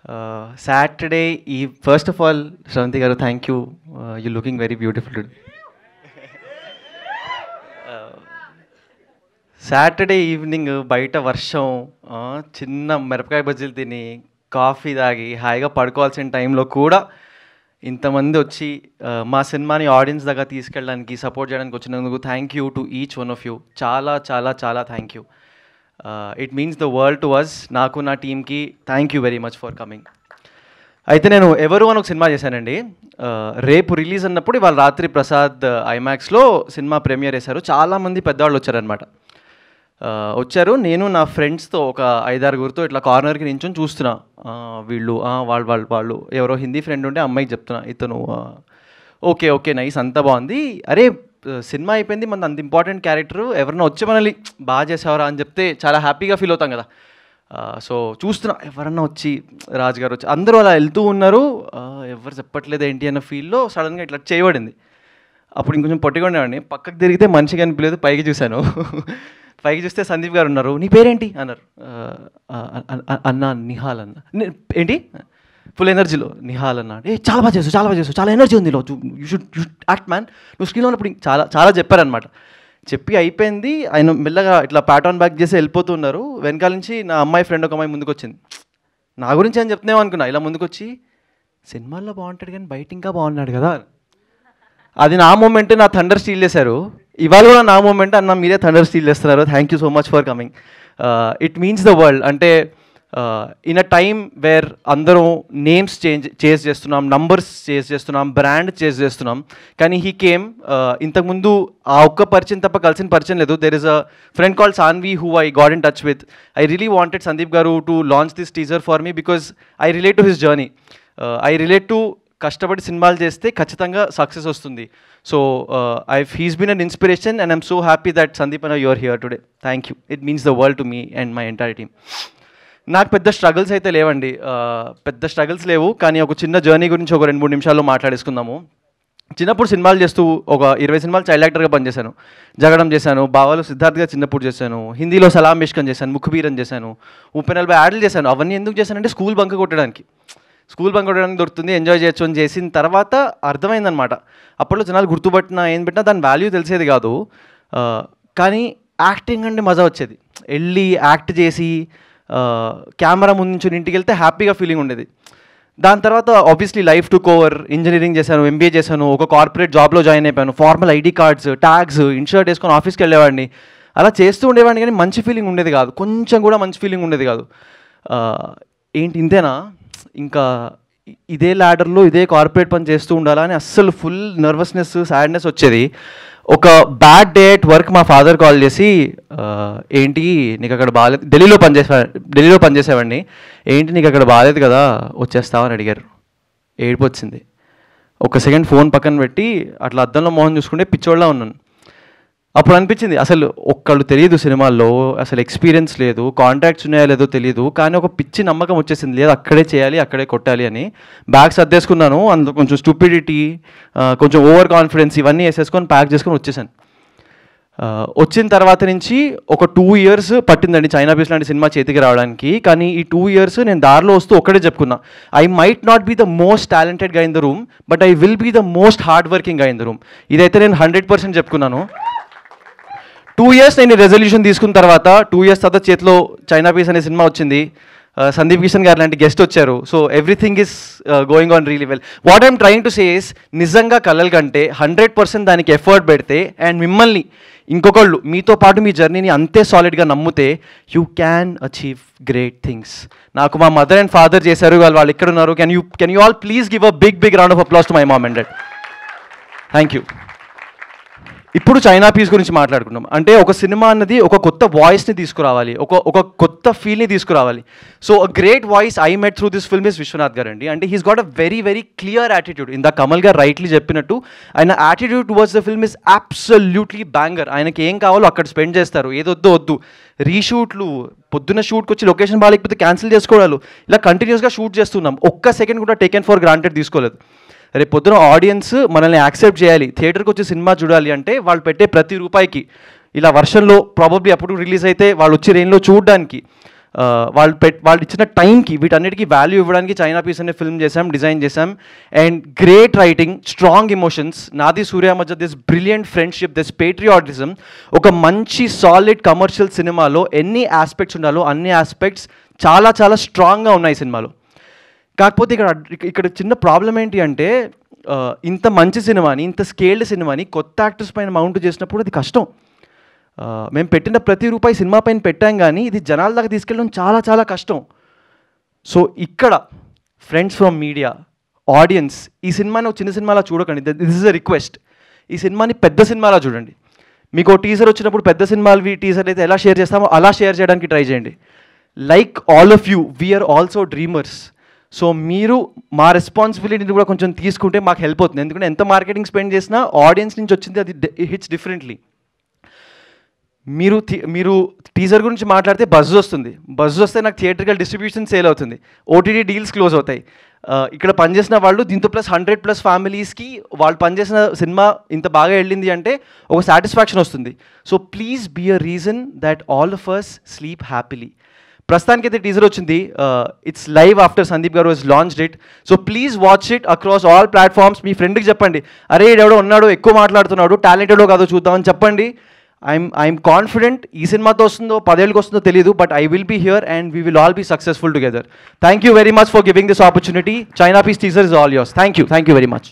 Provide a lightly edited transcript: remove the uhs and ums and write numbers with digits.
Saturday Eve. First of all, Shravanti garu, thank you. You're looking very beautiful today. Saturday evening బయట వర్షం, చిన్న మిరపకాయ బజ్జీలు తిని కాఫీ తాగి హాయిగా పడుకోవాల్సిన టైంలో కూడా ఇంతమంది వచ్చి మా సినిమాని ఆడియన్స్ దగ్గర తీసుకెళ్ళడానికి సపోర్ట్ చేయడానికి వచ్చినందుకు thank you to each one of you. చాలా చాలా చాలా thank you. It means the world to us. నాకు నా టీమ్కి thank you very much for coming. అయితే నేను ఎవరు అని ఒక సినిమా చేశానండి. రేపు రిలీజ్ అన్నప్పుడు ఇవాళ రాత్రి ప్రసాద్ ఐమాక్స్లో సినిమా ప్రీమియర్ చేశారు. చాలామంది పెద్దవాళ్ళు వచ్చారనమాట. వచ్చారు. నేను నా ఫ్రెండ్స్తో ఒక 5-6 ఇట్లా కార్నర్కి నించొని చూస్తున్నా. వీళ్ళు వాళ్ళు ఎవరో హిందీ ఫ్రెండ్ ఉంటే అమ్మాయికి చెప్తున్నా, ఇతను ఓకే ఓకే నైస్ అంతా బాగుంది, అరే సినిమా అయిపోయింది, మన అంత ఇంపార్టెంట్ క్యారెక్టర్ ఎవరన్నా వచ్చి మనల్ని బాగా చేసేవారా అని చెప్తే చాలా హ్యాపీగా ఫీల్ అవుతాం కదా. సో చూస్తున్నా ఎవరన్నా వచ్చి రాజు గారు వచ్చి అందరూ అలా వెళ్తూ ఉన్నారు. ఎవరు చెప్పట్లేదు ఏంటి అన్న ఫీల్లో సడన్గా ఇట్లా చేయబడింది. అప్పుడు ఇంకొంచెం పొట్టిగా ఉండేవాడిని. పక్కకు తిరిగితే మనిషి కనిపించలేదు. పైకి చూశాను. పైకి చూస్తే సందీప్ గారు ఉన్నారు. నీ పేరేంటి అన్నారు. అన్న నిహాల్ అన్న. ఏంటి ఫుల్ ఎనర్జీలో నిహాల్ అన్న. చాలా బాగా చేసు చాలా ఎనర్జీ ఉంది, యూ షుడ్ యాక్ట్ మ్యాన్, నువ్వు స్క్రీన్లో ఉన్నప్పుడు చాలా చాలా చెప్పారనమాట. చెప్పి అయిపోయింది. ఆయన మెల్లగా ఇట్లా ప్యాటర్న్ బ్యాక్ చేసి వెళ్ళిపోతున్నారు. వెనకాల నుంచి నా అమ్మాయి ఫ్రెండ్ ఒక అమ్మాయి ముందుకు వచ్చింది. నా గురించి అని చెప్తున్నావు అనుకున్నా. ఇలా ముందుకు వచ్చి సినిమాల్లో బాగుంటాడు కానీ బయట ఇంకా బాగున్నాడు కదా. అది నా మూమెంట్. నా థండర్ స్టీల్ చేశారు. ఇవాళ కూడా నా మూమెంట్. అన్న మీరే థండర్ స్టీల్ చేస్తున్నారు. Thank you so much for coming. It means the world. అంటే ఇన్ అ టైమ్ వేర్ అందరం నేమ్స్ చేంజ్ చేస్తున్నాం, నంబర్స్ చేంజ్ చేస్తున్నాం, బ్రాండ్ చేంజ్ చేస్తున్నాం. కానీ హీ కేమ్. ఇంతకుముందు ఆ ఒక్క పరిచయం తప్ప కలిసిన పరిచయం లేదు. There is a friend called Sanvi who I got in touch with. I really wanted Sandeep గారు to launch this teaser for me because I relate to his journey. I relate to కష్టపడి సినిమాలు చేస్తే ఖచ్చితంగా సక్సెస్ వస్తుంది. So he's been an inspiration and I'm so happy that Sandeep అన్న you're here today. Thank you. It means the world to me and my entire team. నాకు పెద్ద struggles అయితే లేవండి, పెద్ద స్ట్రగుల్స్ లేవు. కానీ ఒక చిన్న జర్నీ గురించి ఒక 2-3 నిమిషాల్లో మాట్లాడేసుకుందాము. చిన్నప్పుడు సినిమాలు చేస్తూ ఒక 20 సినిమాలు చైల్డ్ యాక్టర్గా పనిచేశాను. జగడం చేశాను, బావాలు సిద్ధార్థ్గా చిన్నప్పుడు చేశాను, హిందీలో సలాం మిష్కన్ చేశాను, ముఖబీరన్ చేశాను, 30-40 యాడ్లు చేశాను. అవన్నీ ఎందుకు చేశానంటే స్కూల్ బంక్ కొట్టడానికి దొరుకుతుంది, ఎంజాయ్ చేయొచ్చు అని చేసిన తర్వాత అర్థమైందనమాట. అప్పట్లో జనాలు గుర్తుపట్టినా ఏం పెట్టినా దాని వాల్యూ తెలిసేది కాదు. కానీ యాక్టింగ్ అంటే మజా వచ్చేది. వెళ్ళి యాక్ట్ చేసి కెమెరా ముందు నుంచి ఇంటికి వెళ్తే హ్యాపీగా ఫీలింగ్ ఉండేది. దాని తర్వాత obviously life took over. Engineering చేశాను, ఎంబీఏ చేశాను, ఒక కార్పొరేట్ జాబ్లో జాయిన్ అయిపోయాను. Formal ID cards, tags, in shirt వేసుకొని ఆఫీస్కి వెళ్ళేవాడిని. అలా చేస్తూ ఉండేవాడిని. కానీ మంచి ఫీలింగ్ ఉండేది కాదు, కొంచెం కూడా మంచి ఫీలింగ్ ఉండేది కాదు. ఏంటి ఇంతేనా, ఇంకా ఇదే ల్యాడర్లో ఇదే కార్పొరేట్ పని చేస్తూ ఉండాలా అని అస్సలు ఫుల్ నర్వస్నెస్, సాడ్నెస్ వచ్చేది. ఒక బ్యాడ్ డే అట్ వర్క్ మా ఫాదర్ కాల్ చేసి, ఏంటి నీకు అక్కడ బాగాలేదు, ఢిల్లీలో పనిచేసేవాడిని, ఏంటి నీకు అక్కడ బాగాలేదు కదా వచ్చేస్తావని అడిగారు. ఏడుపు వచ్చింది. ఒక సెకండ్ ఫోన్ పక్కన పెట్టి అట్లా అద్దంలో మోహన్ చూసుకుంటే పిచ్చోళ్ళ ఉన్నాను. అప్పుడు అనిపించింది అసలు ఒక్కళ్ళు తెలియదు సినిమాల్లో, అసలు ఎక్స్పీరియన్స్ లేదు, కాంటాక్ట్స్ ఉన్నాయో లేదో తెలియదు, కానీ ఒక పిచ్చి నమ్మకం వచ్చేసింది, లేదు అక్కడే చేయాలి, అక్కడే కొట్టాలి అని. బ్యాగ్ సర్దేసుకున్నాను. అందులో కొంచెం స్టూపిడిటీ, కొంచెం ఓవర్ కాన్ఫిడెన్స్ ఇవన్నీ వేసేసుకొని ప్యాక్ చేసుకొని వచ్చేసాను. వచ్చిన తర్వాత నుంచి ఒక 2 years పట్టిందండి చైనా బీచ్ లాంటి సినిమా చేతికి రావడానికి. కానీ ఈ 2 years నేను దారిలో వస్తూ ఒక్కడే చెప్పుకున్నా, I might not be the most talented గా in the room, but I will be the most hard working గా ఇన్ ద రూమ్. ఇదైతే నేను 100% చెప్పుకున్నాను. 2 years నేను రెజల్యూషన్ తీసుకున్న తర్వాత 2 years తర్వాత చేతిలో చైనా పీస్ అనే సినిమా వచ్చింది. సందీప్ కిషన్ గారు లాంటి గెస్ట్ వచ్చారు. So everything is going on really well. What I'm trying to say is, నిజంగా కలలు కంటే 100% దానికి ఎఫర్ట్ పెడితే అండ్ మిమ్మల్ని ఇంకొకళ్ళు మీతో పాటు మీ జర్నీని అంతే సాలిడ్గా నమ్మితే you can achieve great things. నాకు మా మదర్ అండ్ ఫాదర్ చేశారు, వాళ్ళు ఇక్కడ ఉన్నారు. Can you all please give a big round of applause to my mom and dad. Thank you. ఇప్పుడు చైనా పీస్ గురించి మాట్లాడుకున్నాం. అంటే ఒక సినిమా అన్నది ఒక కొత్త వాయిస్ని తీసుకురావాలి, ఒక కొత్త ఫీల్ని తీసుకురావాలి. So a great voice I met through this film is Vishwanath garu అండి. అంటే he's got a very clear attitude. ఇందా కమల్ గారు రైట్లీ చెప్పినట్టు ఆయన attitude towards the film is absolutely banger. ఆయనకి ఏం కావాలో అక్కడ స్పెండ్ చేస్తారు, ఏదొద్దు రీషూట్లు, పొద్దున్న షూట్కి వచ్చి లొకేషన్ బాగాలేకపోతే క్యాన్సిల్ చేసుకోవడాలు, ఇలా కంటిన్యూస్గా షూట్ చేస్తున్నాం. ఒక్క సెకండ్ కూడా టేకెన్ ఫర్ గ్రాంటెడ్ తీసుకోలేదు. రేపు పొద్దున ఆడియన్స్ మనల్ని యాక్సెప్ట్ చేయాలి, థియేటర్కి వచ్చి సినిమా చూడాలి అంటే వాళ్ళు పెట్టే ప్రతి రూపాయికి, ఇలా వర్షంలో ప్రాబబ్లీ అప్పుడు రిలీజ్ అయితే వాళ్ళు వచ్చి రెయిన్లో చూడడానికి, వాళ్ళు ఇచ్చిన టైంకి వీటన్నిటికీ వాల్యూ ఇవ్వడానికి చైనా పీస్ అనే ఫిల్మ్ చేసాం, డిజైన్ చేసాం. And great writing, strong emotions, నాది సూర్య మధ్య this brilliant friendship, this patriotism. ఒక మంచి సాలిడ్ కమర్షియల్ సినిమాలో ఎన్ని ఆస్పెక్ట్స్ ఉండాలో అన్ని ఆస్పెక్ట్స్ చాలా చాలా స్ట్రాంగ్గా ఉన్నాయి సినిమాలో. కాకపోతే ఇక్కడ చిన్న ప్రాబ్లం ఏంటి అంటే, ఇంత మంచి సినిమాని, ఇంత స్కేల్డ్ సినిమాని కొత్త యాక్టర్స్ పైన మౌంట్ చేసినప్పుడు అది కష్టం. మేము పెట్టిన ప్రతి రూపాయి సినిమా పైన పెట్టాం, కానీ ఇది జనాల దాకా తీసుకెళ్ళడం చాలా చాలా కష్టం. సో ఇక్కడ ఫ్రెండ్స్ ఫ్రమ్ మీడియా, ఆడియన్స్, ఈ సినిమాని ఒక చిన్న సినిమాలా చూడకండి. This is a request. ఈ సినిమాని పెద్ద సినిమాలా చూడండి. మీకు ఒక టీజర్ వచ్చినప్పుడు పెద్ద సినిమాలు టీజర్ అయితే ఎలా షేర్ చేస్తామో అలా షేర్ చేయడానికి ట్రై చేయండి. Like all of you, we are also dreamers. So మీరు మా రెస్పాన్సిబిలిటీని కూడా కొంచెం తీసుకుంటే మాకు హెల్ప్ అవుతుంది. ఎందుకంటే ఎంత మార్కెటింగ్ స్పెండ్ చేసినా ఆడియన్స్ నుంచి వచ్చింది అది హిట్స్ డిఫరెంట్లీ. మీరు టీజర్ గురించి మాట్లాడితే బజ్ వస్తుంది. బజ్ వస్తే నాకు థియేట్రికల్ డిస్ట్రిబ్యూషన్ సేల్ అవుతుంది, ఓటీటీ డీల్స్ క్లోజ్ అవుతాయి. ఇక్కడ పనిచేసిన వాళ్ళు దీంతో ప్లస్ 100+ ఫ్యామిలీస్కి వాళ్ళు పనిచేసిన సినిమా ఇంత బాగా వెళ్ళింది అంటే ఒక సాటిస్ఫాక్షన్ వస్తుంది. So please be a reason that all of us sleep happily. ప్రస్తుతానికి అయితే టీజర్ వచ్చింది, ఇట్స్ లైవ్ ఆఫ్టర్ సందీప్ గారు was launched it. So please watch it across all platforms. మీ ఫ్రెండ్కి చెప్పండి, అరే ఎవడో ఉన్నాడు ఎక్కువ మాట్లాడుతున్నాడు, టాలెంటెడో కాదో చూద్దామని చెప్పండి. ఐఎమ్ కాన్ఫిడెంట్ ఈ సినిమాతో వస్తుందో 10 ఏళ్ళకి వస్తుందో తెలియదు, but I will be here and we will all be successful together. Thank you very much for giving this opportunity. China Piece teaser is all yours. Thank you very much.